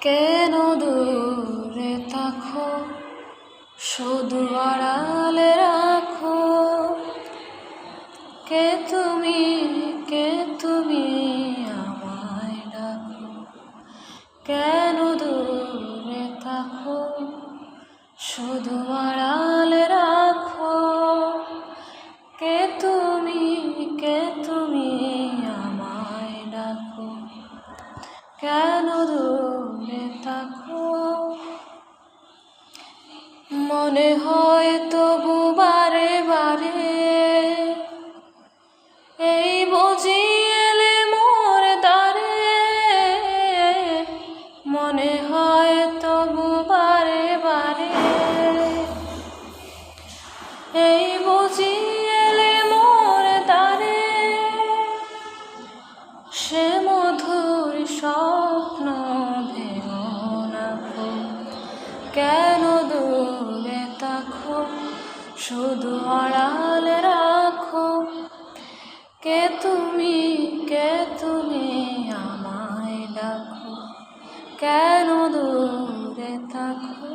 কেন দূরে থাকো, শুধু আড়ালে রাখো। কে তুমি আমায় ডাকো। কেন দূরে থাকো, শুধু আড়ালে রাখো। কে তুমি আমায় ডাকো। কেন দূরে থাকো, মনে হয় তবু বারে বারে এই বুঝি এলে মোর দ্বারে। মনে হয় তবু বারে বারে এই বুঝি এলে মোর দ্বারে। সে মধুর স্বপ্ন ভেঙো না গো। কেন দূরে থাকো, শুধু আড়ালে রাখো। কে তুমি আমায় ডাকো। কেন দূরে থাকো।